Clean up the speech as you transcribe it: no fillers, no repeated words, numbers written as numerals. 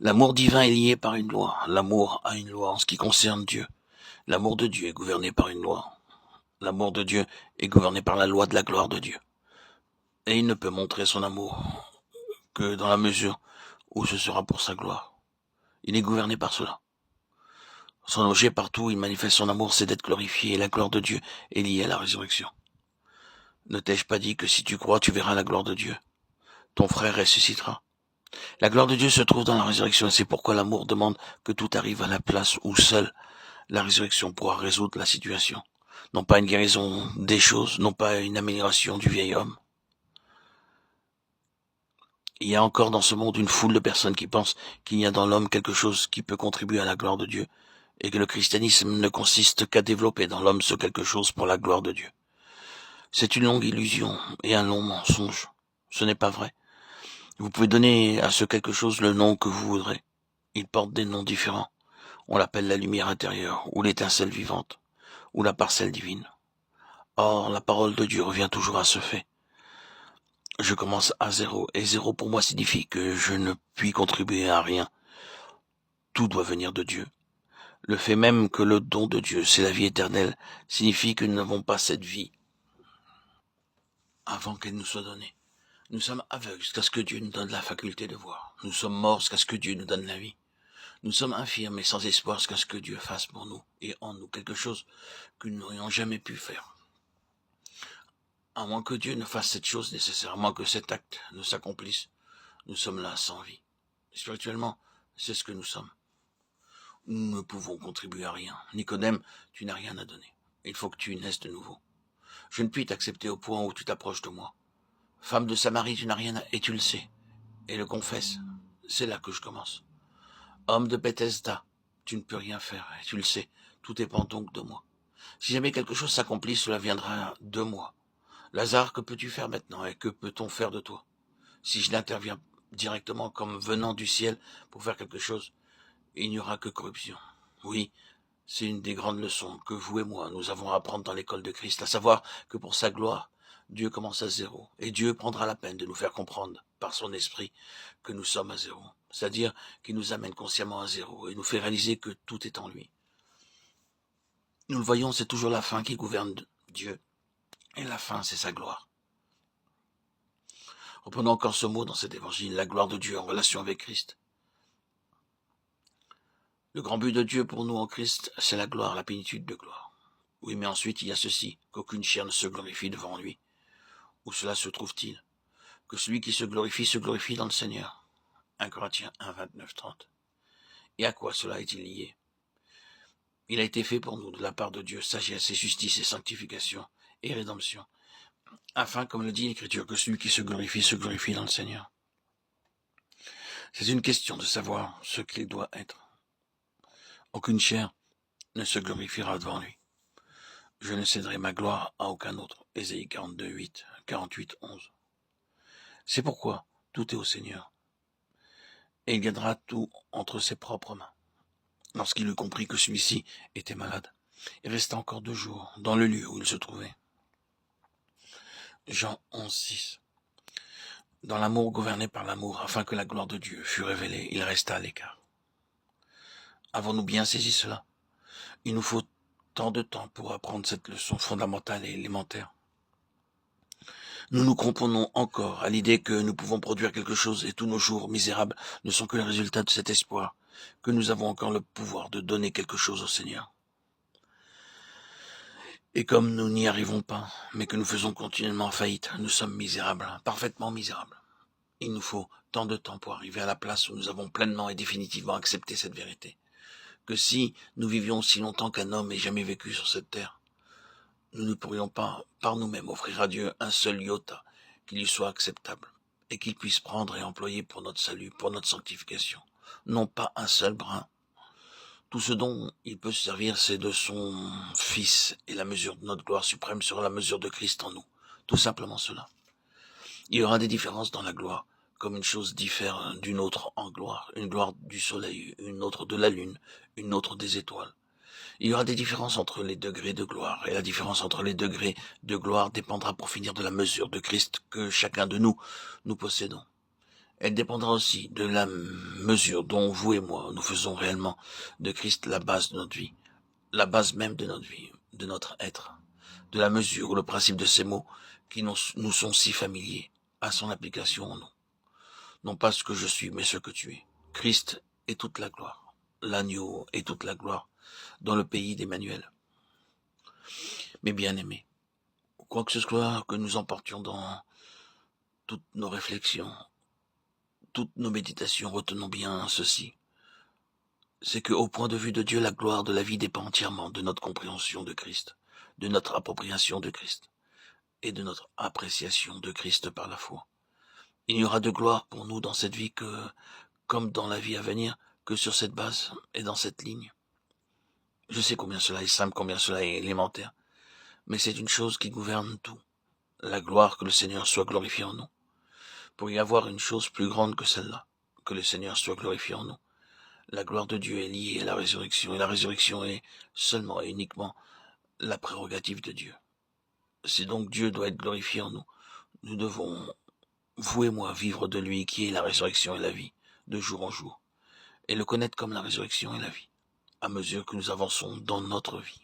L'amour divin est lié par une loi. L'amour a une loi en ce qui concerne Dieu. L'amour de Dieu est gouverné par une loi. L'amour de Dieu est gouverné par la loi de la gloire de Dieu. Et il ne peut montrer son amour que dans la mesure où ce sera pour sa gloire. Il est gouverné par cela. Sans loger partout, il manifeste son amour, c'est d'être glorifié, et la gloire de Dieu est liée à la résurrection. Ne t'ai-je pas dit que si tu crois, tu verras la gloire de Dieu? Ton frère ressuscitera. La gloire de Dieu se trouve dans la résurrection, et c'est pourquoi l'amour demande que tout arrive à la place où seule la résurrection pourra résoudre la situation. Non pas une guérison des choses, non pas une amélioration du vieil homme. Il y a encore dans ce monde une foule de personnes qui pensent qu'il y a dans l'homme quelque chose qui peut contribuer à la gloire de Dieu, et que le christianisme ne consiste qu'à développer dans l'homme ce quelque chose pour la gloire de Dieu. C'est une longue illusion et un long mensonge. Ce n'est pas vrai. Vous pouvez donner à ce quelque chose le nom que vous voudrez. Il porte des noms différents. On l'appelle la lumière intérieure, ou l'étincelle vivante, ou la parcelle divine. Or, la parole de Dieu revient toujours à ce fait. Je commence à zéro, et zéro pour moi signifie que je ne puis contribuer à rien. Tout doit venir de Dieu. Le fait même que le don de Dieu, c'est la vie éternelle, signifie que nous n'avons pas cette vie avant qu'elle nous soit donnée. Nous sommes aveugles jusqu'à ce que Dieu nous donne la faculté de voir. Nous sommes morts jusqu'à ce que Dieu nous donne la vie. Nous sommes infirmes et sans espoir jusqu'à ce que Dieu fasse pour nous et en nous quelque chose que nous n'aurions jamais pu faire. À moins que Dieu ne fasse cette chose nécessaire, à moins que cet acte ne s'accomplisse, nous sommes là sans vie. Spirituellement, c'est ce que nous sommes. Nous ne pouvons contribuer à rien. Nicodème, tu n'as rien à donner. Il faut que tu naisses de nouveau. Je ne puis t'accepter au point où tu t'approches de moi. Femme de Samarie, tu n'as rien à... et tu le sais. Et le confesse. C'est là que je commence. Homme de Bethesda, tu ne peux rien faire, et tu le sais. Tout dépend donc de moi. Si jamais quelque chose s'accomplit, cela viendra de moi. Lazare, que peux-tu faire maintenant, et que peut-on faire de toi? Si je n'interviens directement comme venant du ciel pour faire quelque chose, il n'y aura que corruption. Oui, c'est une des grandes leçons que vous et moi, nous avons à apprendre dans l'école de Christ, à savoir que pour sa gloire, Dieu commence à zéro, et Dieu prendra la peine de nous faire comprendre, par son esprit, que nous sommes à zéro, c'est-à-dire qu'il nous amène consciemment à zéro, et nous fait réaliser que tout est en lui. Nous le voyons, c'est toujours la fin qui gouverne Dieu, et la fin, c'est sa gloire. Reprenons encore ce mot dans cet évangile, la gloire de Dieu en relation avec Christ. Le grand but de Dieu pour nous en Christ, c'est la gloire, la plénitude de gloire. Oui, mais ensuite il y a ceci, qu'aucune chair ne se glorifie devant lui. Où cela se trouve-t-il? Que celui qui se glorifie dans le Seigneur. 1 Corinthiens 1, 29, 30. Et à quoi cela est-il lié? Il a été fait pour nous, de la part de Dieu, sagesse et justice et sanctification et rédemption, afin, comme le dit l'Écriture, que celui qui se glorifie dans le Seigneur. C'est une question de savoir ce qu'il doit être. Aucune chair ne se glorifiera devant lui. Je ne céderai ma gloire à aucun autre. Ésaïe 42, 8, 48, 11. C'est pourquoi tout est au Seigneur. Et il gardera tout entre ses propres mains. Lorsqu'il eut compris que celui-ci était malade, il resta encore 2 jours dans le lieu où il se trouvait. Jean 11, 6. Dans l'amour gouverné par l'amour, afin que la gloire de Dieu fût révélée, il resta à l'écart. Avons-nous bien saisi cela? Il nous faut tant de temps pour apprendre cette leçon fondamentale et élémentaire. Nous nous cramponnons encore à l'idée que nous pouvons produire quelque chose et tous nos jours misérables ne sont que le résultat de cet espoir, que nous avons encore le pouvoir de donner quelque chose au Seigneur. Et comme nous n'y arrivons pas, mais que nous faisons continuellement faillite, nous sommes misérables, parfaitement misérables. Il nous faut tant de temps pour arriver à la place où nous avons pleinement et définitivement accepté cette vérité, que si nous vivions aussi longtemps qu'un homme ait jamais vécu sur cette terre, nous ne pourrions pas, par nous-mêmes, offrir à Dieu un seul iota qui lui soit acceptable et qu'il puisse prendre et employer pour notre salut, pour notre sanctification. Non pas un seul brin. Tout ce dont il peut se servir, c'est de son Fils, et la mesure de notre gloire suprême sera la mesure de Christ en nous. Tout simplement cela. Il y aura des différences dans la gloire, comme une chose diffère d'une autre en gloire. Une gloire du soleil, une autre de la lune, une autre des étoiles. Il y aura des différences entre les degrés de gloire, et la différence entre les degrés de gloire dépendra pour finir de la mesure de Christ que chacun de nous possédons. Elle dépendra aussi de la mesure dont vous et moi, nous faisons réellement de Christ la base de notre vie, la base même de notre vie, de notre être, de la mesure ou le principe de ces mots qui nous sont si familiers à son application en nous. Non pas ce que je suis, mais ce que tu es. Christ est toute la gloire. L'agneau est toute la gloire dans le pays d'Emmanuel. Mes bien-aimés, quoi que ce soit que nous emportions dans toutes nos réflexions, toutes nos méditations, retenons bien ceci. C'est qu'au point de vue de Dieu, la gloire de la vie dépend entièrement de notre compréhension de Christ, de notre appropriation de Christ et de notre appréciation de Christ par la foi. Il n'y aura de gloire pour nous dans cette vie que, comme dans la vie à venir, que sur cette base et dans cette ligne. Je sais combien cela est simple, combien cela est élémentaire, mais c'est une chose qui gouverne tout. La gloire, que le Seigneur soit glorifié en nous. Pour y avoir une chose plus grande que celle-là, que le Seigneur soit glorifié en nous. La gloire de Dieu est liée à la résurrection, et la résurrection est seulement et uniquement la prérogative de Dieu. Si donc Dieu doit être glorifié en nous, nous devons, vous et moi, vivre de lui qui est la résurrection et la vie, de jour en jour, et le connaître comme la résurrection et la vie, à mesure que nous avançons dans notre vie.